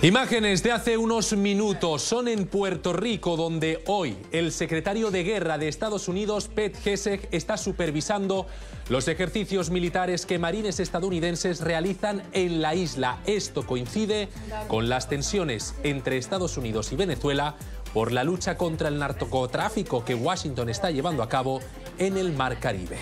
Imágenes de hace unos minutos son en Puerto Rico, donde hoy el secretario de Guerra de Estados Unidos, Pete Hegseth, está supervisando los ejercicios militares que marines estadounidenses realizan en la isla. Esto coincide con las tensiones entre Estados Unidos y Venezuela por la lucha contra el narcotráfico que Washington está llevando a cabo en el Mar Caribe.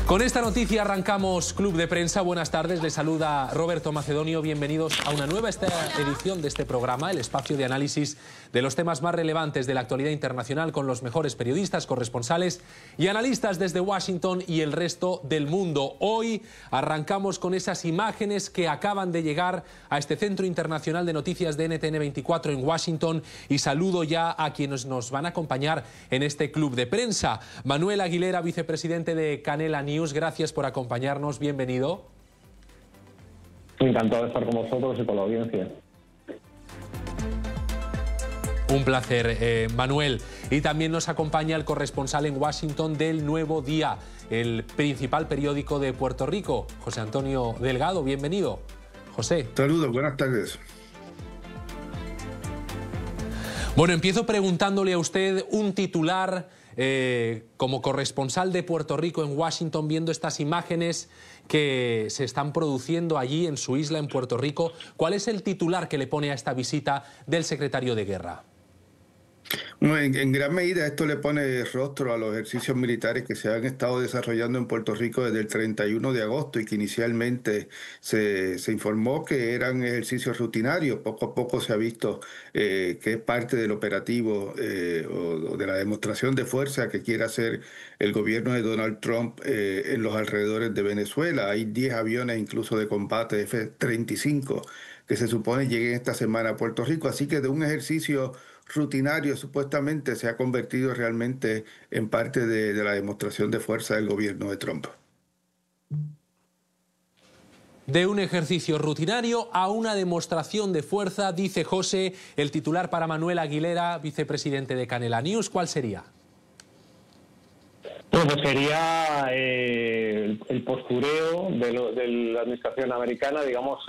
Con esta noticia arrancamos Club de Prensa. Buenas tardes, les saluda Roberto Macedonio. Bienvenidos a una nueva edición de este programa, el espacio de análisis de los temas más relevantes de la actualidad internacional con los mejores periodistas, corresponsales y analistas desde Washington y el resto del mundo. Hoy arrancamos con esas imágenes que acaban de llegar a este Centro Internacional de Noticias de NTN 24 en Washington, y saludo ya a quienes nos van a acompañar en este Club de Prensa. Manuel Aguilera, vicepresidente de Canela News, gracias por acompañarnos, bienvenido. Encantado de estar con vosotros y con la audiencia. Un placer, Manuel. Y también nos acompaña el corresponsal en Washington del Nuevo Día, el principal periódico de Puerto Rico, José Antonio Delgado. Bienvenido, José. Saludos, buenas tardes. Bueno, empiezo preguntándole a usted un titular como corresponsal de Puerto Rico en Washington, viendo estas imágenes que se están produciendo allí en su isla, en Puerto Rico. ¿Cuál es el titular que le pone a esta visita del secretario de Guerra? Bueno, en gran medida esto le pone rostro a los ejercicios militares que se han estado desarrollando en Puerto Rico desde el 31 de agosto y que inicialmente se informó que eran ejercicios rutinarios. Poco a poco se ha visto que es parte del operativo o de la demostración de fuerza que quiere hacer el gobierno de Donald Trump en los alrededores de Venezuela. Hay 10 aviones incluso de combate F-35 que se supone lleguen esta semana a Puerto Rico. Así que de un ejercicio rutinario supuestamente se ha convertido realmente en parte de la demostración de fuerza del gobierno de Trump. De un ejercicio rutinario a una demostración de fuerza, dice José. El titular para Manuel Aguilera, vicepresidente de Canela News, ¿cuál sería? Bueno, pues sería el postureo de la administración americana, digamos,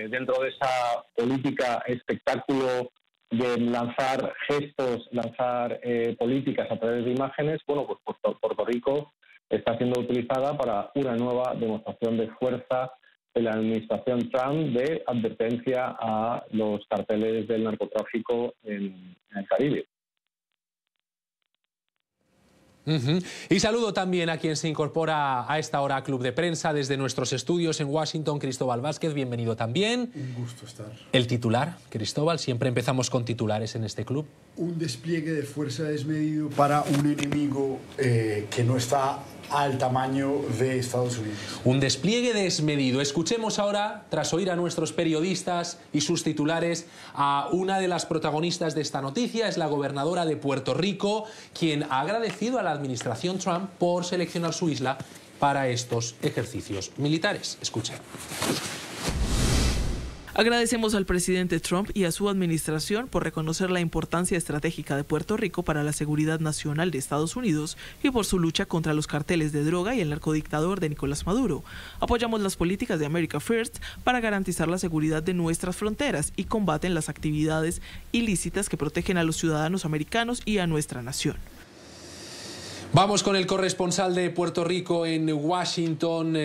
dentro de esa política espectáculo de lanzar gestos, lanzar políticas a través de imágenes. Bueno, pues Puerto Rico está siendo utilizada para una nueva demostración de fuerza de la administración Trump, de advertencia a los carteles del narcotráfico en el Caribe. Y saludo también a quien se incorpora a esta hora a Club de Prensa desde nuestros estudios en Washington, Cristóbal Vázquez, bienvenido también. Un gusto estar. El titular, Cristóbal, siempre empezamos con titulares en este club. Un despliegue de fuerza desmedido para un enemigo que no está al tamaño de Estados Unidos. Un despliegue desmedido. Escuchemos ahora, tras oír a nuestros periodistas y sus titulares, a una de las protagonistas de esta noticia. Es la gobernadora de Puerto Rico, quien ha agradecido a la administración Trump por seleccionar su isla para estos ejercicios militares. Escuchen. Agradecemos al presidente Trump y a su administración por reconocer la importancia estratégica de Puerto Rico para la seguridad nacional de Estados Unidos y por su lucha contra los carteles de droga y el narcodictador de Nicolás Maduro. Apoyamos las políticas de America First para garantizar la seguridad de nuestras fronteras y combaten las actividades ilícitas que protegen a los ciudadanos americanos y a nuestra nación. Vamos con el corresponsal de Puerto Rico en Washington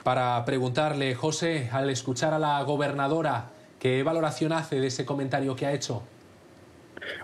para preguntarle, José, al escuchar a la gobernadora, ¿qué valoración hace de ese comentario que ha hecho?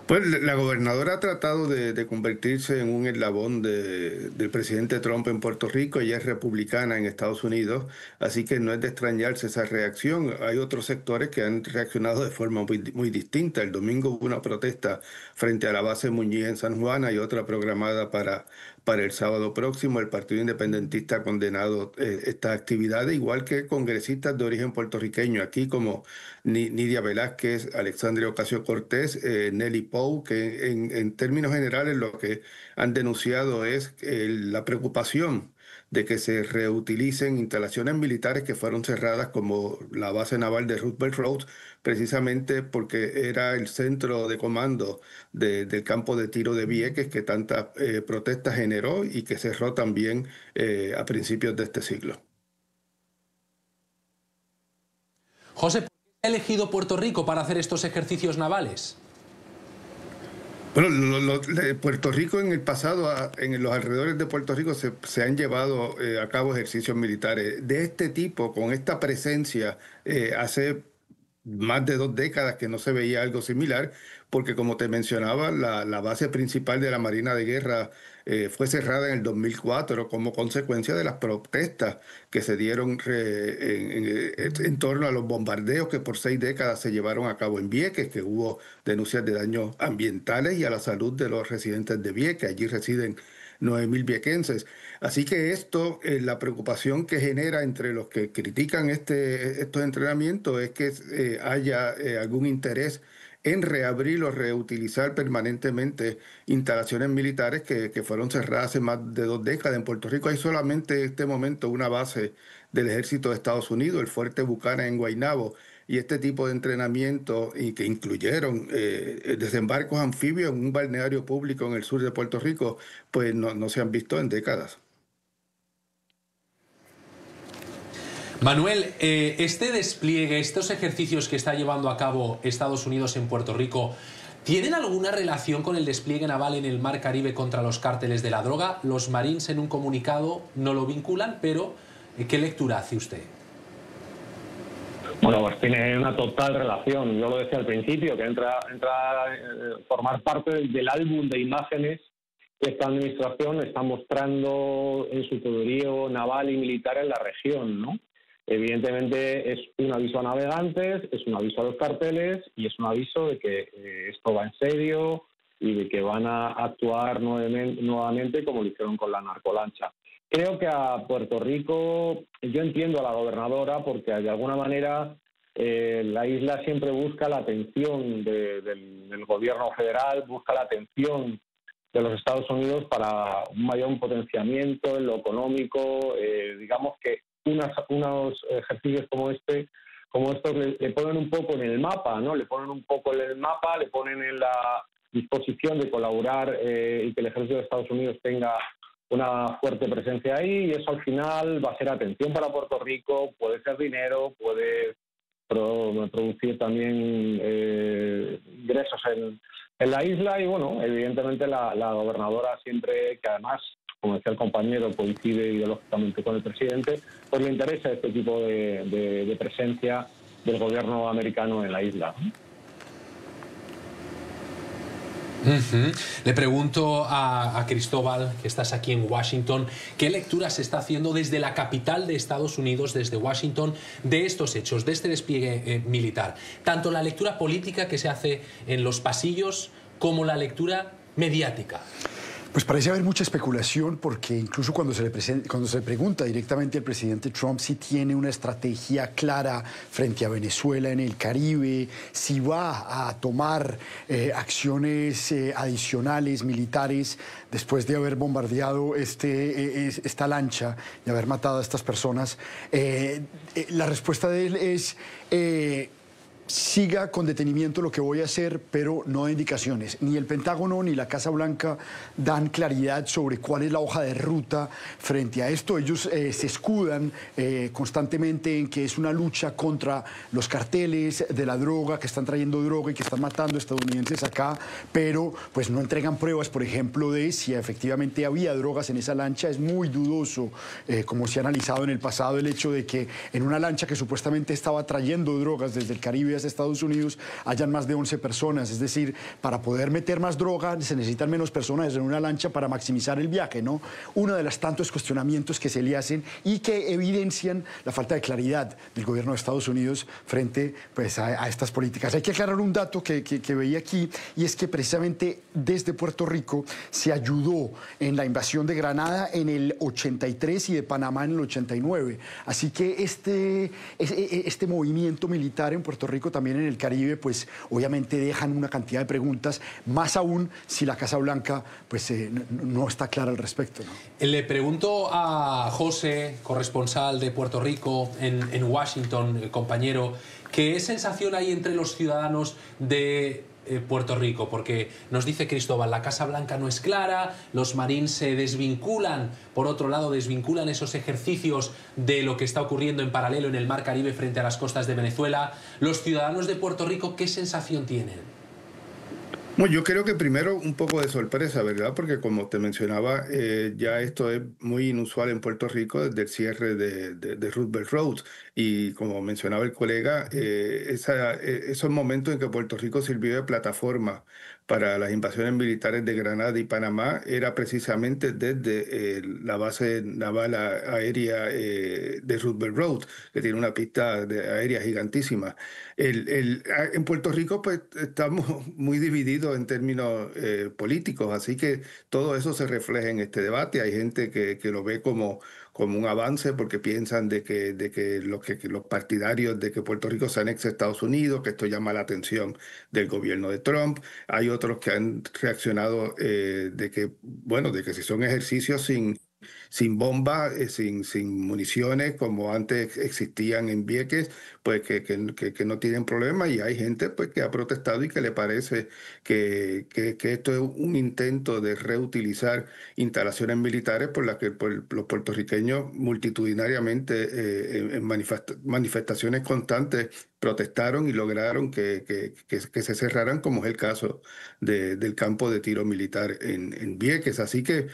Pues la gobernadora ha tratado de convertirse en un eslabón del presidente Trump en Puerto Rico. Ella es republicana en Estados Unidos, así que no es de extrañarse esa reacción. Hay otros sectores que han reaccionado de forma muy distinta. El domingo hubo una protesta frente a la base Muñiz en San Juan, hay otra programada para el sábado próximo. El Partido Independentista ha condenado estas actividades, igual que congresistas de origen puertorriqueño aquí como Nidia Velázquez, Alexandria Ocasio-Cortez, Nelly Pou, que en términos generales lo que han denunciado es la preocupación de que se reutilicen instalaciones militares que fueron cerradas, como la base naval de Roosevelt Road, precisamente porque era el centro de comando del campo de tiro de Vieques, que tantas protestas generó y que cerró también a principios de este siglo. José, ¿Ha elegido Puerto Rico para hacer estos ejercicios navales? Bueno, Puerto Rico en el pasado, en los alrededores de Puerto Rico se han llevado a cabo ejercicios militares de este tipo, con esta presencia, hace más de 2 décadas que no se veía algo similar, porque como te mencionaba, la base principal de la Marina de Guerra fue cerrada en el 2004 como consecuencia de las protestas que se dieron en torno a los bombardeos que por 6 décadas se llevaron a cabo en Vieques, que hubo denuncias de daños ambientales y a la salud de los residentes de Vieques. Allí residen 9.000 viequenses. Así que esto, la preocupación que genera entre los que critican estos entrenamientos es que haya algún interés en reabrir o reutilizar permanentemente instalaciones militares que fueron cerradas hace más de 2 décadas. En Puerto Rico hay solamente en este momento una base del ejército de Estados Unidos, el Fuerte Buchanan en Guaynabo, y este tipo de entrenamiento, y que incluyeron desembarcos anfibios en un balneario público en el sur de Puerto Rico, pues no se han visto en décadas. Manuel, este despliegue, estos ejercicios que está llevando a cabo Estados Unidos en Puerto Rico, ¿tienen alguna relación con el despliegue naval en el Mar Caribe contra los cárteles de la droga? Los Marines en un comunicado no lo vinculan, pero ¿qué lectura hace usted? Bueno, pues tiene una total relación. Yo lo decía al principio, que entra a formar parte del álbum de imágenes que esta administración está mostrando en su poderío naval y militar en la región, ¿no? Evidentemente es un aviso a navegantes, es un aviso a los carteles y es un aviso de que esto va en serio y de que van a actuar nuevamente como lo hicieron con la narcolancha. Creo que a Puerto Rico, yo entiendo a la gobernadora porque de alguna manera la isla siempre busca la atención del gobierno federal, busca la atención de los Estados Unidos para un mayor potenciamiento en lo económico. Digamos que unos ejercicios como estos le ponen un poco en el mapa, ¿no? Le ponen un poco en el mapa, le ponen en la disposición de colaborar y que el ejército de Estados Unidos tenga una fuerte presencia ahí, y eso al final va a ser atención para Puerto Rico, puede ser dinero, puede producir también ingresos en la isla. Y bueno, evidentemente la gobernadora siempre, que además, como decía el compañero, coincide ideológicamente con el presidente, pues le interesa este tipo de presencia del gobierno americano en la isla. Le pregunto a Cristóbal, que estás aquí en Washington, ¿qué lectura se está haciendo desde la capital de Estados Unidos, desde Washington, de estos hechos, de este despliegue militar? Tanto la lectura política que se hace en los pasillos como la lectura mediática. Pues parece haber mucha especulación, porque incluso cuando se le pregunta directamente al presidente Trump si tiene una estrategia clara frente a Venezuela en el Caribe, si va a tomar acciones adicionales militares después de haber bombardeado esta lancha y haber matado a estas personas, la respuesta de él es: siga con detenimiento lo que voy a hacer, pero no da indicaciones. Ni el Pentágono ni la Casa Blanca dan claridad sobre cuál es la hoja de ruta frente a esto. Ellos se escudan constantemente en que es una lucha contra los carteles de la droga, que están trayendo droga y que están matando estadounidenses acá, pero pues no entregan pruebas, por ejemplo, de si efectivamente había drogas en esa lancha. Es muy dudoso, como se ha analizado en el pasado, el hecho de que en una lancha que supuestamente estaba trayendo drogas desde el Caribe de Estados Unidos hayan más de 11 personas. Es decir, para poder meter más droga se necesitan menos personas en una lancha para maximizar el viaje, ¿no? Uno de los tantos cuestionamientos que se le hacen y que evidencian la falta de claridad del gobierno de Estados Unidos frente, pues, a estas políticas. Hay que aclarar un dato que veía aquí, y es que precisamente desde Puerto Rico se ayudó en la invasión de Granada en el 83 y de Panamá en el 89. Así que este movimiento militar en Puerto Rico, también en el Caribe, pues obviamente dejan una cantidad de preguntas, más aún si la Casa Blanca pues no está clara al respecto, ¿no? Le pregunto a José, corresponsal de Puerto Rico en Washington, compañero, ¿qué sensación hay entre los ciudadanos de Puerto Rico? Porque nos dice Cristóbal, la Casa Blanca no es clara, los Marines se desvinculan, por otro lado desvinculan esos ejercicios de lo que está ocurriendo en paralelo en el Mar Caribe frente a las costas de Venezuela. Los ciudadanos de Puerto Rico, ¿qué sensación tienen? Bueno, yo creo que primero un poco de sorpresa, ¿verdad? Porque como te mencionaba, ya esto es muy inusual en Puerto Rico desde el cierre de Roosevelt Road. Y como mencionaba el colega, esos momentos en que Puerto Rico sirvió de plataforma para las invasiones militares de Granada y Panamá era precisamente desde la base naval aérea de Roosevelt Road, que tiene una pista aérea gigantísima. En Puerto Rico pues estamos muy divididos en términos políticos, así que todo eso se refleja en este debate. Hay gente que lo ve como un avance porque piensan de que los partidarios de que Puerto Rico se anexe a Estados Unidos, que esto llama la atención del gobierno de Trump. Hay otros que han reaccionado de que si son ejercicios sin bombas, sin municiones, como antes existían en Vieques, pues que no tienen problema. Y hay gente pues que ha protestado y que le parece que esto es un intento de reutilizar instalaciones militares por las que los puertorriqueños multitudinariamente en manifestaciones constantes protestaron y lograron que se cerraran, como es el caso del campo de tiro militar en Vieques. Así que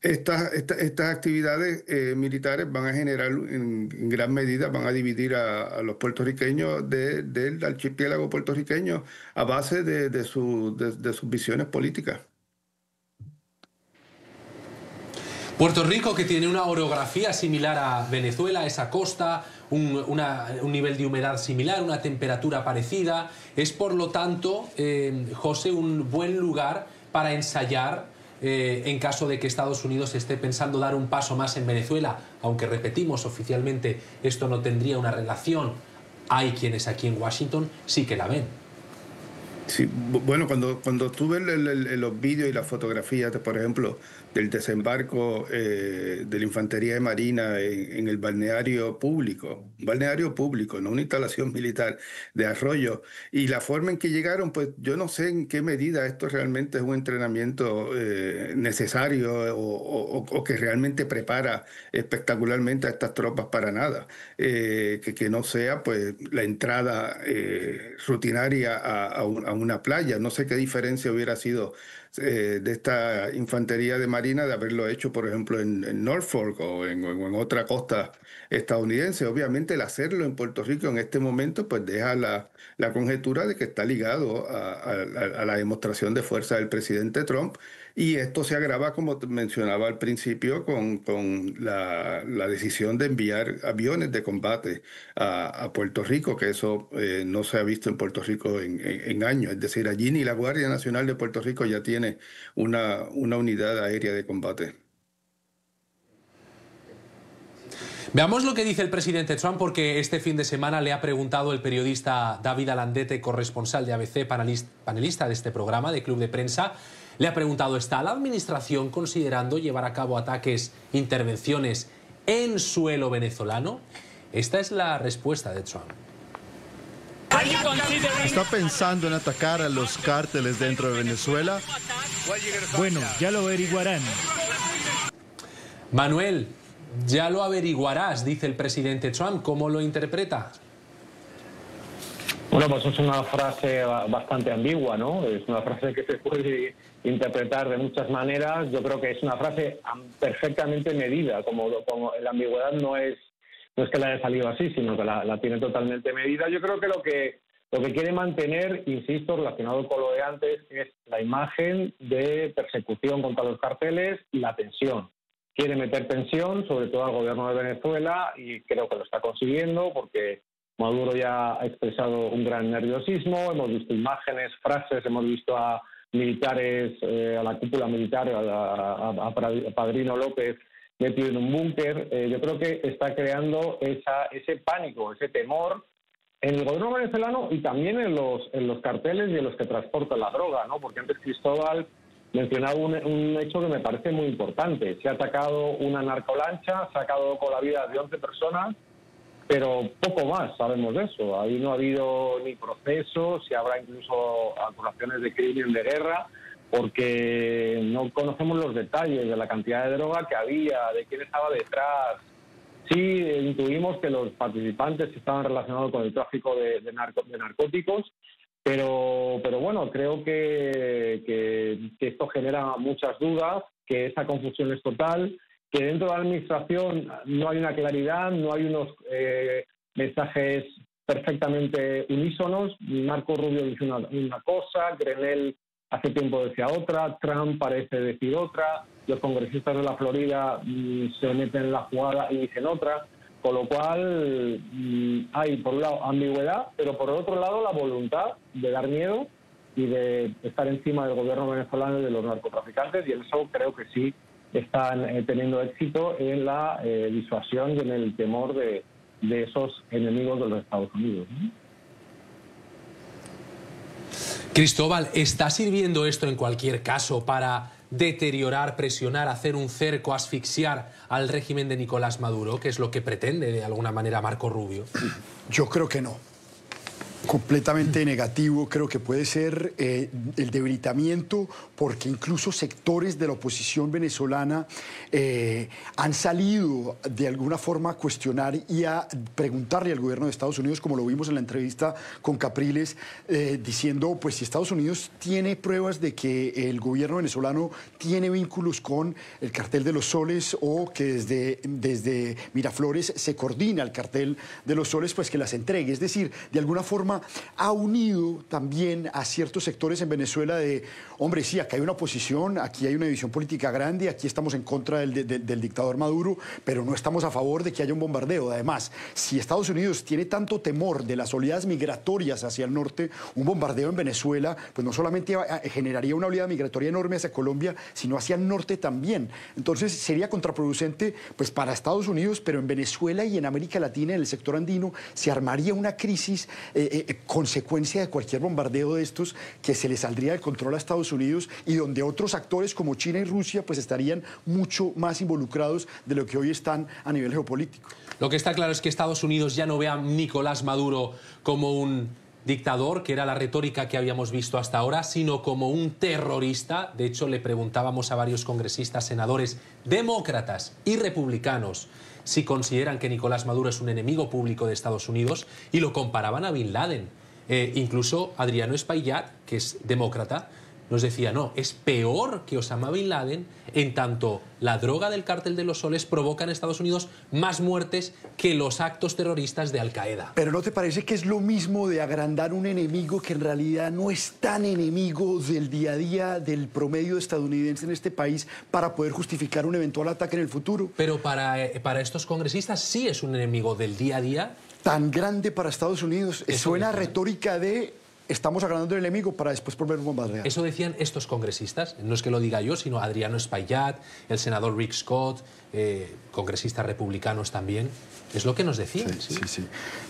estas actividades militares van a generar, en gran medida, van a dividir a los puertorriqueños del archipiélago puertorriqueño a base de sus visiones políticas. Puerto Rico, que tiene una orografía similar a Venezuela, esa costa, un nivel de humedad similar, una temperatura parecida, es por lo tanto, José, un buen lugar para ensayar en caso de que Estados Unidos esté pensando dar un paso más en Venezuela, aunque repetimos oficialmente esto no tendría una relación. Hay quienes aquí en Washington sí que la ven. Sí, bueno, cuando tú ves los vídeos y las fotografías, por ejemplo, del desembarco de la Infantería de Marina en el balneario público, no una instalación militar de Arroyo, y la forma en que llegaron, pues yo no sé en qué medida esto realmente es un entrenamiento necesario o que realmente prepara espectacularmente a estas tropas para nada, que no sea pues la entrada rutinaria a una playa. No sé qué diferencia hubiera sido de esta infantería de marina de haberlo hecho, por ejemplo, en Norfolk o en otra costa estadounidense. Obviamente el hacerlo en Puerto Rico en este momento pues deja la conjetura de que está ligado a la demostración de fuerza del presidente Trump, y esto se agrava, como mencionaba al principio, con la decisión de enviar aviones de combate a Puerto Rico, que eso no se ha visto en Puerto Rico en años. Es decir, allí ni la Guardia Nacional de Puerto Rico ya tiene una unidad aérea de combate. Veamos lo que dice el presidente Trump, porque este fin de semana le ha preguntado el periodista David Alandete, corresponsal de ABC, panelista de este programa de Club de Prensa, le ha preguntado: ¿está la administración considerando llevar a cabo ataques, intervenciones en suelo venezolano? Esta es la respuesta de Trump. ¿Está pensando en atacar a los cárteles dentro de Venezuela? Bueno, ya lo averiguarán. Manuel, ya lo averiguarás, dice el presidente Trump. ¿Cómo lo interpreta? Bueno, pues es una frase bastante ambigua, ¿no? Es una frase que se puede interpretar de muchas maneras. Yo creo que es una frase perfectamente medida, como la ambigüedad no es que la haya salido así, sino que la tiene totalmente medida. Yo creo que lo que quiere mantener, insisto, relacionado con lo de antes, es la imagen de persecución contra los carteles y la tensión. Quiere meter tensión, sobre todo al gobierno de Venezuela, y creo que lo está consiguiendo porque Maduro ya ha expresado un gran nerviosismo. Hemos visto imágenes, frases, hemos visto a militares, a la cúpula militar, a Padrino López metido en un búnker. Yo creo que está creando ese pánico, ese temor en el gobierno venezolano y también en los carteles y en los que transportan la droga, ¿no? Porque antes Cristóbal mencionaba un hecho que me parece muy importante. Se ha atacado una narcolancha, se ha acabado con la vida de 11 personas pero poco más sabemos de eso. Ahí no ha habido ni procesos, y habrá incluso acusaciones de crimen de guerra, porque no conocemos los detalles de la cantidad de droga que había, de quién estaba detrás. Sí, intuimos que los participantes estaban relacionados con el tráfico de narcóticos, pero bueno, creo que esto genera muchas dudas, que esa confusión es total, que dentro de la administración no hay una claridad, no hay unos mensajes perfectamente unísonos. Marco Rubio dice una cosa, Grenell hace tiempo decía otra, Trump parece decir otra, los congresistas de la Florida se meten en la jugada y dicen otra, con lo cual hay por un lado ambigüedad, pero por otro lado la voluntad de dar miedo y de estar encima del gobierno venezolano y de los narcotraficantes, y en eso creo que sí están teniendo éxito en la disuasión y en el temor de esos enemigos de los Estados Unidos, ¿no? Cristóbal, ¿está sirviendo esto en cualquier caso para deteriorar, presionar, hacer un cerco, asfixiar al régimen de Nicolás Maduro, que es lo que pretende de alguna manera Marco Rubio? Yo creo que no. Completamente negativo, creo que puede ser el debilitamiento, porque incluso sectores de la oposición venezolana han salido de alguna forma a cuestionar y a preguntarle al gobierno de Estados Unidos, como lo vimos en la entrevista con Capriles, diciendo, pues si Estados Unidos tiene pruebas de que el gobierno venezolano tiene vínculos con el cartel de los soles, o que desde Miraflores se coordina el cartel de los soles, pues que las entregue. Es decir, de alguna forma ha unido también a ciertos sectores en Venezuela de, hombre, sí, acá hay una oposición, aquí hay una división política grande, aquí estamos en contra del dictador Maduro, pero no estamos a favor de que haya un bombardeo. Además, si Estados Unidos tiene tanto temor de las oleadas migratorias hacia el norte, un bombardeo en Venezuela, pues no solamente generaría una oleada migratoria enorme hacia Colombia, sino hacia el norte también. Entonces sería contraproducente pues para Estados Unidos, pero en Venezuela y en América Latina, en el sector andino, se armaría una crisis consecuencia de cualquier bombardeo de estos, que se le saldría del control a Estados Unidos, y donde otros actores como China y Rusia pues estarían mucho más involucrados de lo que hoy están a nivel geopolítico. Lo que está claro es que Estados Unidos ya no ve a Nicolás Maduro como un dictador, que era la retórica que habíamos visto hasta ahora, sino como un terrorista. De hecho, le preguntábamos a varios congresistas, senadores, demócratas y republicanos, si consideran que Nicolás Maduro es un enemigo público de Estados Unidos, y lo comparaban a Bin Laden. Incluso Adriano Espaillat, que es demócrata, nos decía, no, es peor que Osama Bin Laden, en tanto la droga del cártel de los soles provoca en Estados Unidos más muertes que los actos terroristas de Al-Qaeda. ¿Pero no te parece que es lo mismo de agrandar un enemigo que en realidad no es tan enemigo del día a día del promedio estadounidense en este país, para poder justificar un eventual ataque en el futuro? Pero para estos congresistas sí es un enemigo del día a día. Tan grande para Estados Unidos. Suena a retórica de estamos agrandando el enemigo para después volver a bombardear. Eso decían estos congresistas, no es que lo diga yo, sino Adriano Espaillat, el senador Rick Scott, congresistas republicanos también. Es lo que nos decían.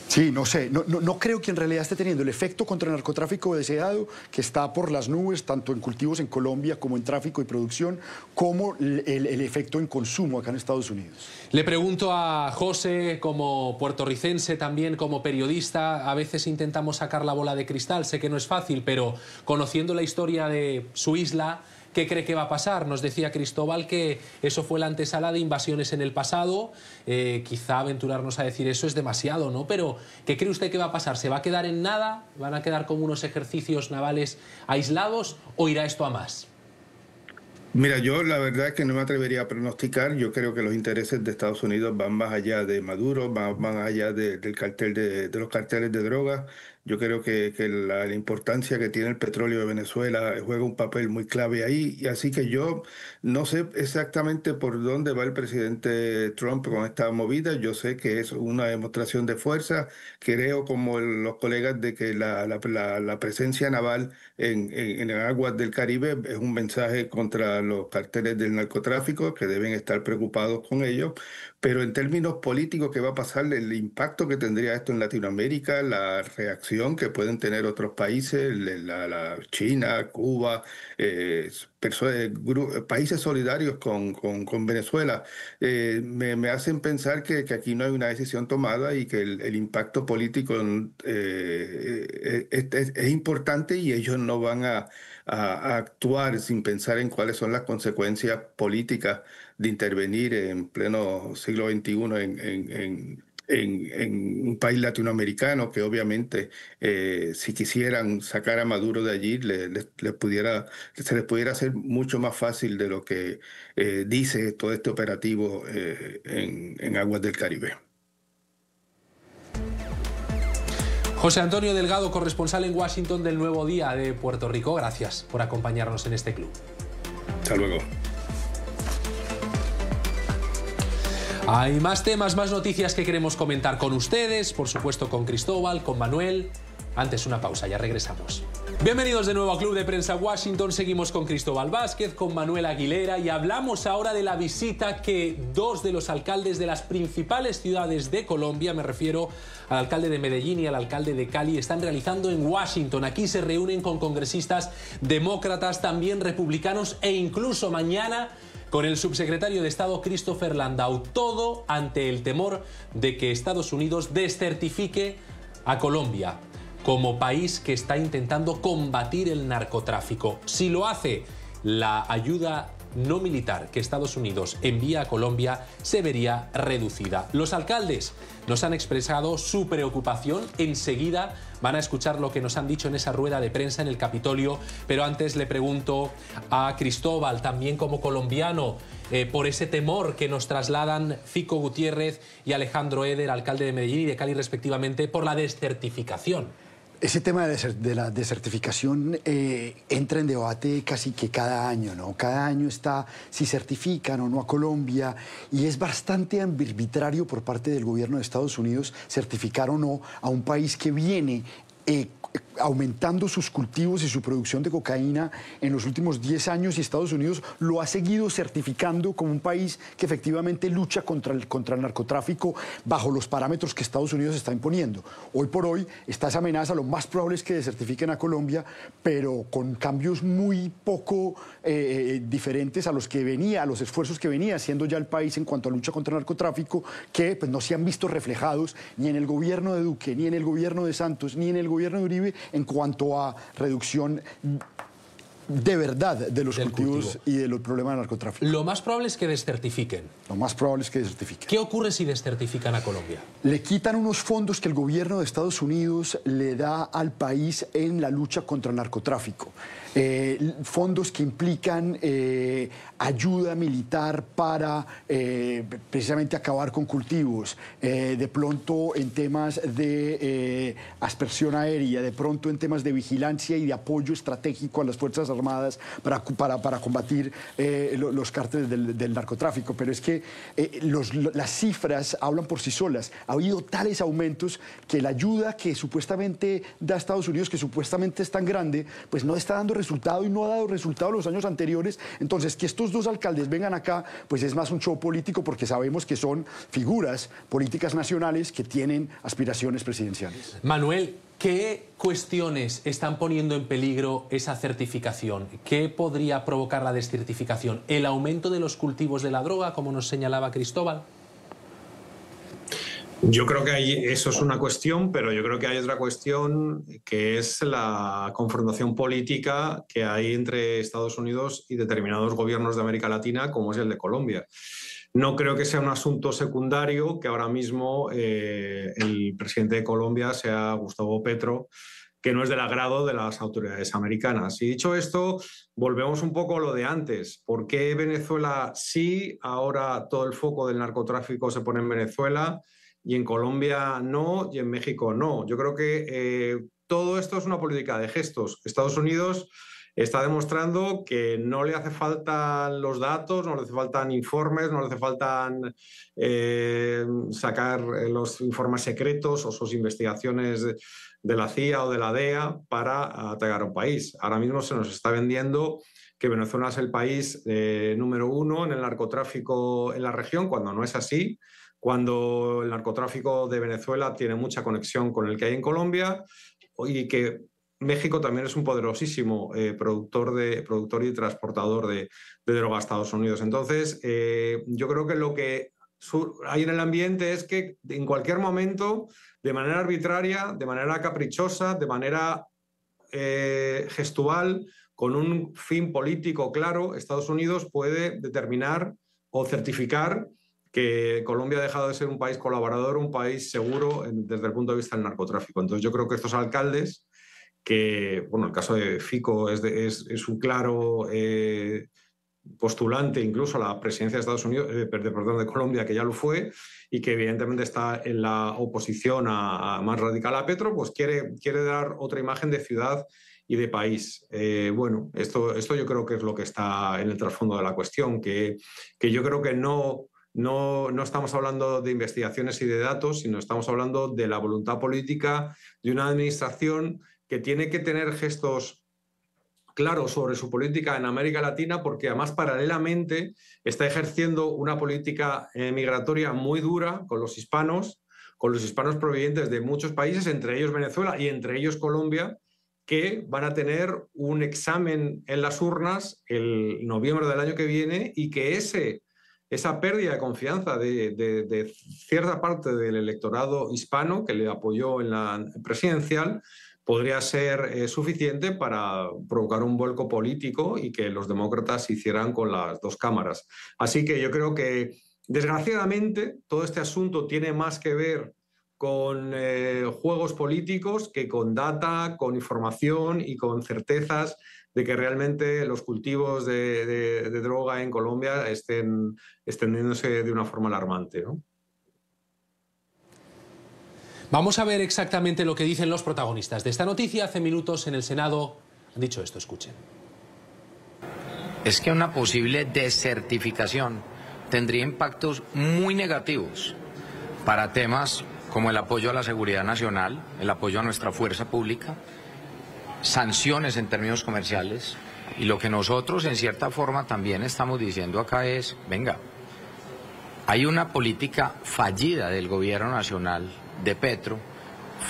Sí, no sé, no creo que en realidad esté teniendo el efecto contra el narcotráfico deseado, que está por las nubes, tanto en cultivos en Colombia como en tráfico y producción, como el efecto en consumo acá en Estados Unidos. Le pregunto a José, como puertorricense, también como periodista, a veces intentamos sacar la bola de cristal, sé que no es fácil, pero conociendo la historia de su isla, ¿qué cree que va a pasar? Nos decía Cristóbal que eso fue la antesala de invasiones en el pasado. Quizá aventurarnos a decir eso es demasiado, ¿no? Pero ¿qué cree usted que va a pasar? ¿Se va a quedar en nada? ¿Van a quedar como unos ejercicios navales aislados? ¿O irá esto a más? Mira, yo la verdad es que no me atrevería a pronosticar. Yo creo que los intereses de Estados Unidos van más allá de Maduro, van allá del cartel de los carteles de drogas. Yo creo que la importancia que tiene el petróleo de Venezuela juega un papel muy clave ahí. Y así que yo no sé exactamente por dónde va el presidente Trump con esta movida. Yo sé que es una demostración de fuerza. Creo, como los colegas, de que la presencia naval en aguas del Caribe es un mensaje contra los carteles del narcotráfico, que deben estar preocupados con ello. pero en términos políticos, ¿qué va a pasar? El impacto que tendría esto en Latinoamérica, la reacción que pueden tener otros países, la China, Cuba, países solidarios con Venezuela, me hacen pensar que aquí no hay una decisión tomada y que el impacto político es importante y ellos no van a actuar sin pensar en cuáles son las consecuencias políticas de intervenir en pleno siglo XXI en un país latinoamericano que obviamente si quisieran sacar a Maduro de allí se les pudiera hacer mucho más fácil de lo que dice todo este operativo en aguas del Caribe. José Antonio Delgado, corresponsal en Washington del Nuevo Día de Puerto Rico, gracias por acompañarnos en este club. Hasta luego. Hay más temas, más noticias que queremos comentar con ustedes, por supuesto con Cristóbal, con Manuel. Antes una pausa, ya regresamos. Bienvenidos de nuevo a Club de Prensa Washington. Seguimos con Cristóbal Vázquez, con Manuel Aguilera y hablamos ahora de la visita que dos de los alcaldes de las principales ciudades de Colombia, me refiero al alcalde de Medellín y al alcalde de Cali, están realizando en Washington. Aquí se reúnen con congresistas demócratas, también republicanos e incluso mañana con el subsecretario de Estado Christopher Landau. Todo ante el temor de que Estados Unidos descertifique a Colombia como país que está intentando combatir el narcotráfico. Si lo hace, la ayuda no militar que Estados Unidos envía a Colombia se vería reducida. Los alcaldes nos han expresado su preocupación. Enseguida van a escuchar lo que nos han dicho en esa rueda de prensa en el Capitolio, pero antes le pregunto a Cristóbal, también como colombiano, por ese temor que nos trasladan Fico Gutiérrez y Alejandro Eder, alcalde de Medellín y de Cali respectivamente, por la descertificación. Ese tema de la desertificación entra en debate casi que cada año, ¿no? Cada año está si certifican o no a Colombia y es bastante arbitrario por parte del gobierno de Estados Unidos certificar o no a un país que viene aumentando sus cultivos y su producción de cocaína en los últimos 10 años y Estados Unidos lo ha seguido certificando como un país que efectivamente lucha contra el narcotráfico bajo los parámetros que Estados Unidos está imponiendo. Hoy por hoy está esa amenaza, lo más probable es que desertifiquen a Colombia, pero con cambios muy poco diferentes a los esfuerzos que venía haciendo ya el país en cuanto a lucha contra el narcotráfico, que pues, no se han visto reflejados ni en el gobierno de Duque, ni en el gobierno de Santos, ni en el gobierno de Uribe en cuanto a reducción de verdad de los cultivos y de los problemas de narcotráfico. Lo más probable es que descertifiquen. Lo más probable es que descertifiquen. ¿Qué ocurre si descertifican a Colombia? Le quitan unos fondos que el gobierno de Estados Unidos le da al país en la lucha contra el narcotráfico. Fondos que implican ayuda militar para precisamente acabar con cultivos, de pronto en temas de aspersión aérea, de pronto en temas de vigilancia y de apoyo estratégico a las Fuerzas Armadas para combatir los cárteles del narcotráfico. Pero es que las cifras hablan por sí solas. Ha habido tales aumentos que la ayuda que supuestamente da Estados Unidos, que supuestamente es tan grande, pues no está dando resultado y no ha dado resultado en los años anteriores. Entonces, que estos dos alcaldes vengan acá, pues es más un show político porque sabemos que son figuras políticas nacionales que tienen aspiraciones presidenciales. Manuel, ¿qué cuestiones están poniendo en peligro esa certificación? ¿Qué podría provocar la descertificación? ¿El aumento de los cultivos de la droga, como nos señalaba Cristóbal? Yo creo que eso es una cuestión, pero yo creo que hay otra cuestión que es la confrontación política que hay entre Estados Unidos y determinados gobiernos de América Latina, como es el de Colombia. No creo que sea un asunto secundario que ahora mismo el presidente de Colombia sea Gustavo Petro, que no es del agrado de las autoridades americanas. Y dicho esto, volvemos un poco a lo de antes. ¿Por qué Venezuela sí, ahora todo el foco del narcotráfico se pone en Venezuela y en Colombia no y en México no? Yo creo que todo esto es una política de gestos. Estados Unidos está demostrando que no le hace falta los datos, no le hace faltan informes, no le hace falta sacar los informes secretos o sus investigaciones de la CIA o de la DEA para atacar a un país. Ahora mismo se nos está vendiendo que Venezuela es el país número 1 en el narcotráfico en la región, cuando no es así, cuando el narcotráfico de Venezuela tiene mucha conexión con el que hay en Colombia y que México también es un poderosísimo productor y transportador de droga a Estados Unidos. Entonces, yo creo que lo que hay en el ambiente es que en cualquier momento, de manera arbitraria, de manera caprichosa, de manera gestual, con un fin político claro, Estados Unidos puede determinar o certificar que Colombia ha dejado de ser un país colaborador, un país seguro desde el punto de vista del narcotráfico. Entonces yo creo que estos alcaldes, que, bueno, el caso de Fico es un claro postulante incluso a la presidencia de Estados Unidos, de Colombia, que ya lo fue, y que evidentemente está en la oposición más radical a Petro, pues quiere dar otra imagen de ciudad y de país. Bueno, esto yo creo que es lo que está en el trasfondo de la cuestión, que yo creo que no estamos hablando de investigaciones y de datos, sino estamos hablando de la voluntad política de una administración que tiene que tener gestos claros sobre su política en América Latina, porque además paralelamente está ejerciendo una política migratoria muy dura con los hispanos provenientes de muchos países, entre ellos Venezuela y entre ellos Colombia, que van a tener un examen en las urnas el noviembre del año que viene, y que esa pérdida de confianza de cierta parte del electorado hispano que le apoyó en la presidencial podría ser suficiente para provocar un vuelco político y que los demócratas se hicieran con las dos cámaras. Así que yo creo que, desgraciadamente, todo este asunto tiene más que ver con juegos políticos que con data, con información y con certezas de que realmente los cultivos de droga en Colombia estén extendiéndose de una forma alarmante, ¿no? Vamos a ver exactamente lo que dicen los protagonistas de esta noticia. Hace minutos en el Senado han dicho esto, escuchen. Es que una posible desertificación tendría impactos muy negativos para temas como el apoyo a la seguridad nacional, el apoyo a nuestra fuerza pública, sanciones en términos comerciales, y lo que nosotros en cierta forma también estamos diciendo acá es, venga, hay una política fallida del gobierno nacional de Petro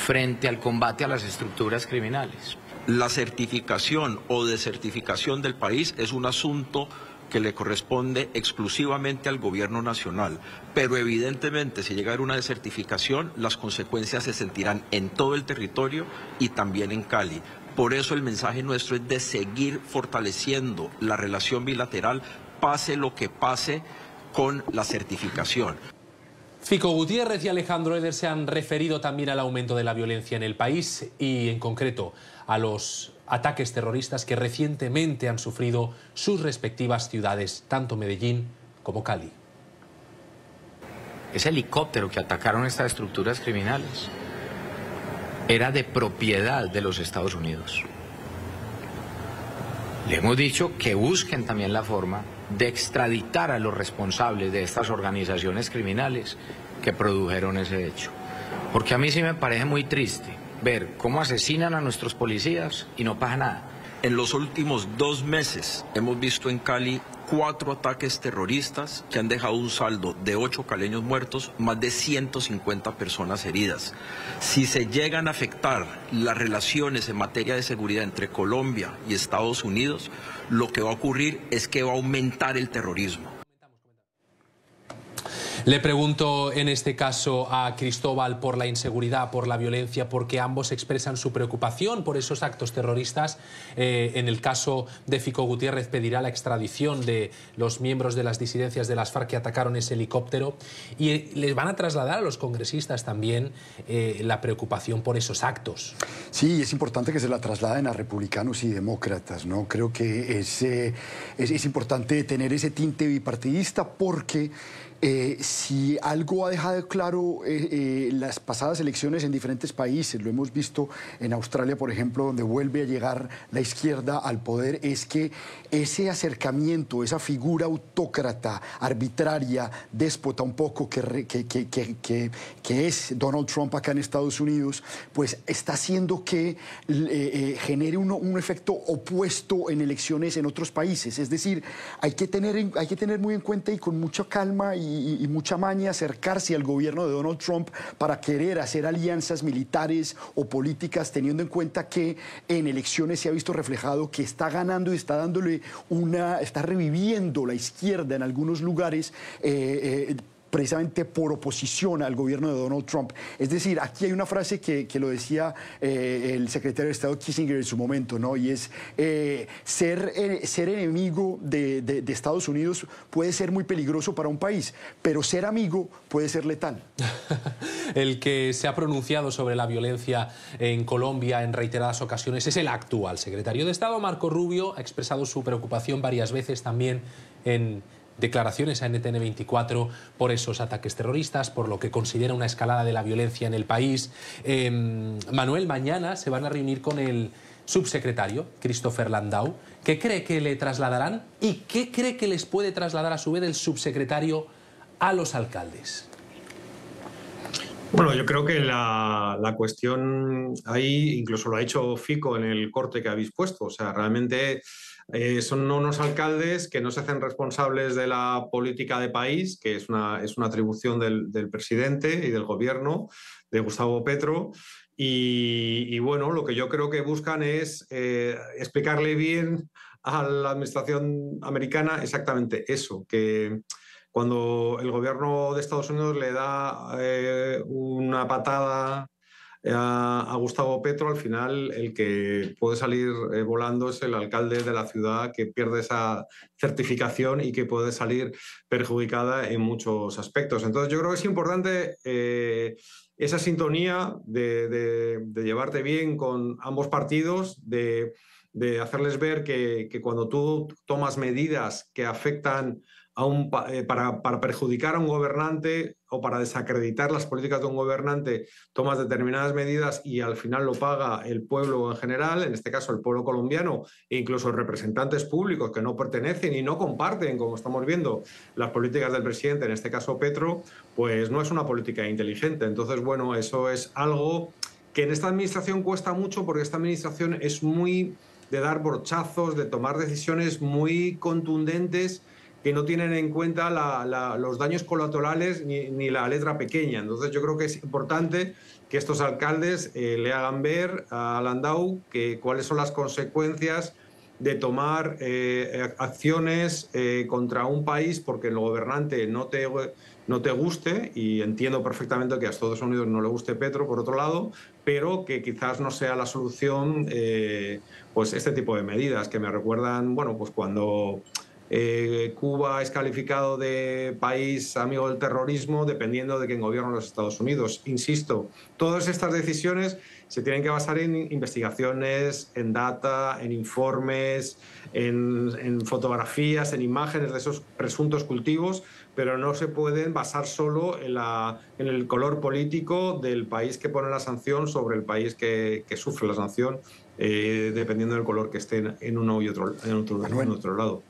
frente al combate a las estructuras criminales. La certificación o desertificación del país es un asunto que le corresponde exclusivamente al gobierno nacional, pero evidentemente si llega a haber una desertificación, las consecuencias se sentirán en todo el territorio y también en Cali. Por eso el mensaje nuestro es de seguir fortaleciendo la relación bilateral, pase lo que pase con la certificación. Fico Gutiérrez y Alejandro Eder se han referido también al aumento de la violencia en el país y, en concreto, a los ataques terroristas que recientemente han sufrido sus respectivas ciudades, tanto Medellín como Cali. Ese helicóptero que atacaron estas estructuras criminales era de propiedad de los Estados Unidos. Le hemos dicho que busquen también la forma de extraditar a los responsables de estas organizaciones criminales que produjeron ese hecho. Porque a mí sí me parece muy triste ver cómo asesinan a nuestros policías y no pasa nada. En los últimos 2 meses hemos visto en Cali 4 ataques terroristas que han dejado un saldo de 8 caleños muertos, más de 150 personas heridas. Si se llegan a afectar las relaciones en materia de seguridad entre Colombia y Estados Unidos, lo que va a ocurrir es que va a aumentar el terrorismo. Le pregunto en este caso a Cristóbal por la inseguridad, por la violencia, porque ambos expresan su preocupación por esos actos terroristas. En el caso de Fico Gutiérrez pedirá la extradición de los miembros de las disidencias de las FARC que atacaron ese helicóptero, y les van a trasladar a los congresistas también la preocupación por esos actos. Sí, es importante que se la trasladen a republicanos y demócratas, ¿no? Creo que es importante tener ese tinte bipartidista porque Si algo ha dejado claro las pasadas elecciones en diferentes países, lo hemos visto en Australia, por ejemplo, donde vuelve a llegar la izquierda al poder, es que ese acercamiento, esa figura autócrata, arbitraria, déspota un poco que es Donald Trump acá en Estados Unidos, pues está haciendo que genere un efecto opuesto en elecciones en otros países. Es decir, hay que tener muy en cuenta y con mucha calma y mucha maña acercarse al gobierno de Donald Trump para querer hacer alianzas militares o políticas, teniendo en cuenta que en elecciones se ha visto reflejado que está ganando y está está reviviendo la izquierda en algunos lugares, precisamente por oposición al gobierno de Donald Trump. Es decir, aquí hay una frase que lo decía el secretario de Estado Kissinger en su momento, ¿no? Y es ser enemigo de Estados Unidos puede ser muy peligroso para un país, pero ser amigo puede ser letal. El que se ha pronunciado sobre la violencia en Colombia en reiteradas ocasiones es el actual secretario de Estado, Marco Rubio. Ha expresado su preocupación varias veces también en declaraciones a NTN24 por esos ataques terroristas, por lo que considera una escalada de la violencia en el país. Manuel, mañana se van a reunir con el subsecretario, Christopher Landau. ¿Qué cree que le trasladarán y qué cree que les puede trasladar a su vez el subsecretario a los alcaldes? Bueno, yo creo que la cuestión ahí, incluso lo ha hecho Fico en el corte que habéis puesto, o sea, realmente son unos alcaldes que no se hacen responsables de la política de país, que es una atribución del presidente y del gobierno, de Gustavo Petro, y bueno, lo que yo creo que buscan es explicarle bien a la administración americana exactamente eso, que cuando el gobierno de Estados Unidos le da una patada a Gustavo Petro, al final el que puede salir volando es el alcalde de la ciudad, que pierde esa certificación y que puede salir perjudicada en muchos aspectos. Entonces yo creo que es importante esa sintonía de llevarte bien con ambos partidos, de hacerles ver que cuando tú tomas medidas que afectan para perjudicar a un gobernante o para desacreditar las políticas de un gobernante, tomas determinadas medidas y al final lo paga el pueblo en general, en este caso el pueblo colombiano, e incluso representantes públicos que no pertenecen y no comparten, como estamos viendo, las políticas del presidente, en este caso Petro, pues no es una política inteligente. Entonces, bueno, eso es algo que en esta administración cuesta mucho, porque esta administración es muy de dar brochazos, de tomar decisiones muy contundentes que no tienen en cuenta los daños colaterales ni la letra pequeña. Entonces yo creo que es importante que estos alcaldes le hagan ver a Landau cuáles son las consecuencias de tomar acciones contra un país porque el gobernante no te guste, y entiendo perfectamente que a Estados Unidos no le guste Petro, por otro lado, pero que quizás no sea la solución pues este tipo de medidas que me recuerdan, bueno, pues cuando Cuba es calificado de país amigo del terrorismo dependiendo de quién gobierna los Estados Unidos. Insisto, todas estas decisiones se tienen que basar en investigaciones, en data, en informes, en fotografías, en imágenes de esos presuntos cultivos, pero no se pueden basar solo en el color político del país que pone la sanción sobre el país que sufre la sanción, dependiendo del color que esté en uno y otro lado.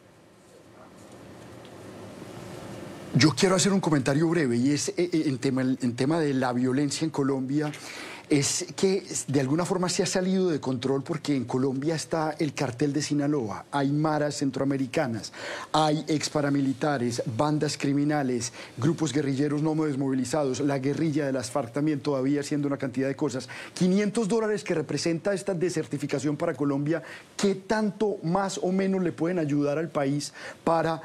Yo quiero hacer un comentario breve, y es en tema de la violencia en Colombia. Es que de alguna forma se ha salido de control porque en Colombia está el cartel de Sinaloa, hay maras centroamericanas, hay exparamilitares, bandas criminales, grupos guerrilleros no desmovilizados, la guerrilla de las FARC también todavía haciendo una cantidad de cosas. $500 que representa esta desertificación para Colombia, ¿qué tanto más o menos le pueden ayudar al país para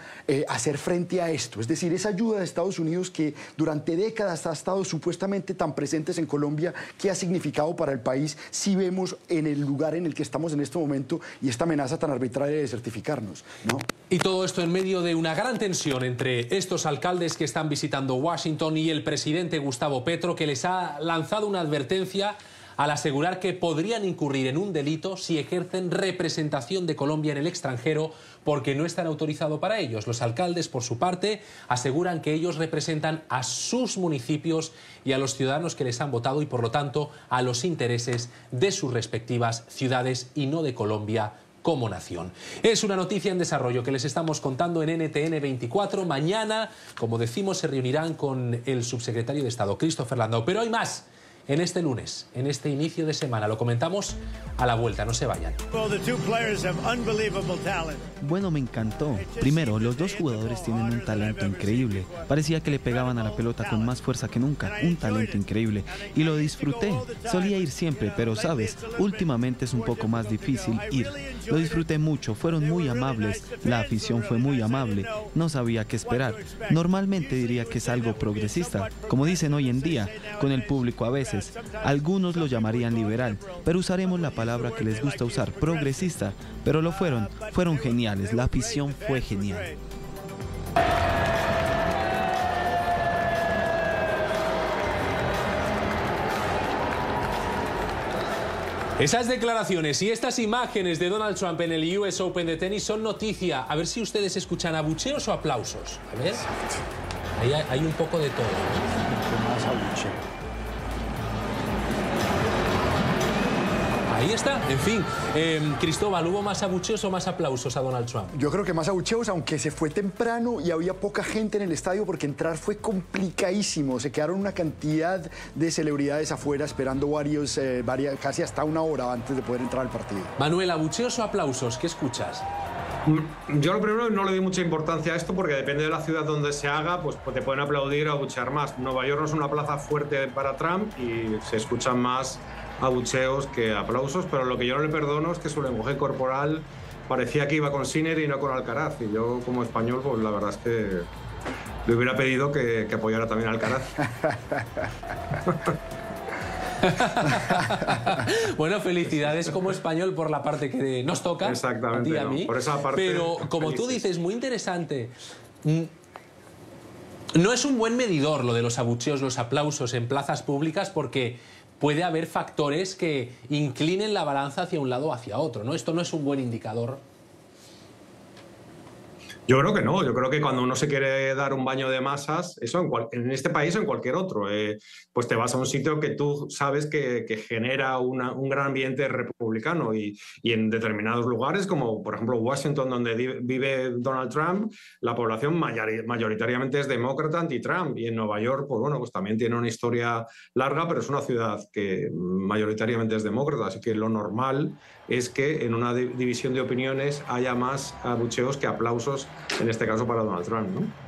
hacer frente a esto? Es decir, esa ayuda de Estados Unidos que durante décadas ha estado supuestamente tan presentes en Colombia, ¿qué ha significado para el país si vemos en el lugar en el que estamos en este momento y esta amenaza tan arbitraria de desertificarnos, ¿no? Y todo esto en medio de una gran tensión entre estos alcaldes que están visitando Washington y el presidente Gustavo Petro, que les ha lanzado una advertencia al asegurar que podrían incurrir en un delito si ejercen representación de Colombia en el extranjero porque no están autorizados para ellos. Los alcaldes, por su parte, aseguran que ellos representan a sus municipios y a los ciudadanos que les han votado y, por lo tanto, a los intereses de sus respectivas ciudades y no de Colombia como nación. Es una noticia en desarrollo que les estamos contando en NTN 24. Mañana, como decimos, se reunirán con el subsecretario de Estado, Christopher Landau. Pero hay más en este lunes, en este inicio de semana. Lo comentamos a la vuelta, no se vayan. Bueno, me encantó. Primero, los dos jugadores tienen un talento increíble. Parecía que le pegaban a la pelota con más fuerza que nunca. Un talento increíble. Y lo disfruté. Solía ir siempre, pero sabes, últimamente es un poco más difícil ir. Lo disfruté mucho, fueron muy amables. La afición fue muy amable. No sabía qué esperar. Normalmente diría que es algo progresista, como dicen hoy en día, con el público a veces. Algunos lo llamarían liberal, pero usaremos la palabra que les gusta usar, progresista. Pero lo fueron geniales, la afición fue genial. Esas declaraciones y estas imágenes de Donald Trump en el US Open de tenis son noticia. A ver si ustedes escuchan abucheos o aplausos. A ver, ahí hay un poco de todo. Más abucheo. Ahí está, en fin. Cristóbal, ¿hubo más abucheos o más aplausos a Donald Trump? Yo creo que más abucheos, aunque se fue temprano y había poca gente en el estadio porque entrar fue complicadísimo. Se quedaron una cantidad de celebridades afuera esperando casi hasta una hora antes de poder entrar al partido. Manuel, ¿abucheos o aplausos? ¿Qué escuchas? Yo lo primero no le doy mucha importancia a esto porque depende de la ciudad donde se haga, pues te pueden aplaudir o abuchear más. Nueva York no es una plaza fuerte para Trump y se escuchan más abucheos que aplausos, pero lo que yo no le perdono es que su lenguaje corporal parecía que iba con Sinner y no con Alcaraz, y yo como español pues la verdad es que le hubiera pedido que apoyara también a Alcaraz. Bueno, felicidades como español por la parte que nos toca. Exactamente, a ti y a mí. Por esa parte, pero como tú dices, muy interesante. No es un buen medidor lo de los abucheos, los aplausos en plazas públicas, porque puede haber factores que inclinen la balanza hacia un lado o hacia otro, ¿no? Esto no es un buen indicador. Yo creo que no, yo creo que cuando uno se quiere dar un baño de masas, eso en este país o en cualquier otro, pues te vas a un sitio que tú sabes que genera un gran ambiente republicano y en determinados lugares, como por ejemplo Washington, donde vive Donald Trump, la población mayoritariamente es demócrata anti-Trump, y en Nueva York, pues bueno, pues también tiene una historia larga, pero es una ciudad que mayoritariamente es demócrata, así que lo normal es que en una división de opiniones haya más abucheos que aplausos, en este caso para Donald Trump, ¿no?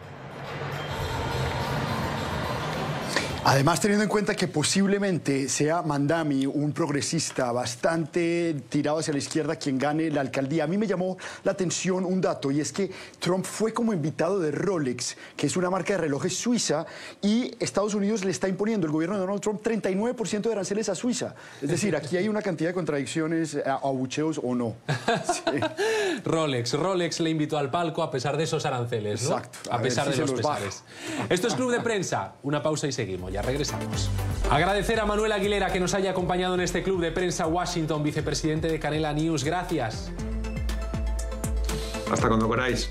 Además, teniendo en cuenta que posiblemente sea Mandami, un progresista bastante tirado hacia la izquierda, quien gane la alcaldía, a mí me llamó la atención un dato, y es que Trump fue como invitado de Rolex, que es una marca de relojes suiza, y Estados Unidos le está imponiendo, el gobierno de Donald Trump, 39% de aranceles a Suiza. Es decir, aquí hay una cantidad de contradicciones, abucheos o no. Sí. Rolex le invitó al palco a pesar de esos aranceles, ¿no? Exacto. A pesar de los pesares. Esto es Club de Prensa. Una pausa y seguimos. Ya regresamos. Agradecer a Manuel Aguilera que nos haya acompañado en este Club de Prensa Washington, vicepresidente de Canela News. Gracias. Hasta cuando queráis.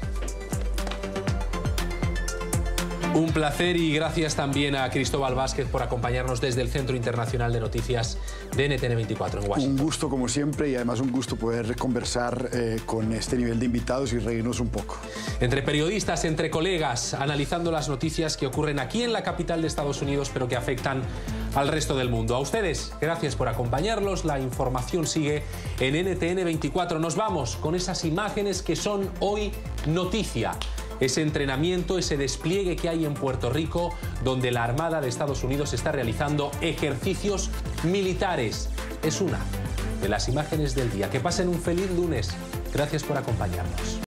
Un placer, y gracias también a Cristóbal Vázquez por acompañarnos desde el Centro Internacional de Noticias de NTN 24 en Washington. Un gusto como siempre, y además un gusto poder conversar con este nivel de invitados y reírnos un poco. Entre periodistas, entre colegas, analizando las noticias que ocurren aquí en la capital de Estados Unidos, pero que afectan al resto del mundo. A ustedes, gracias por acompañarlos. La información sigue en NTN 24. Nos vamos con esas imágenes que son hoy noticia. Ese entrenamiento, ese despliegue que hay en Puerto Rico, donde la Armada de Estados Unidos está realizando ejercicios militares. Es una de las imágenes del día. Que pasen un feliz lunes. Gracias por acompañarnos.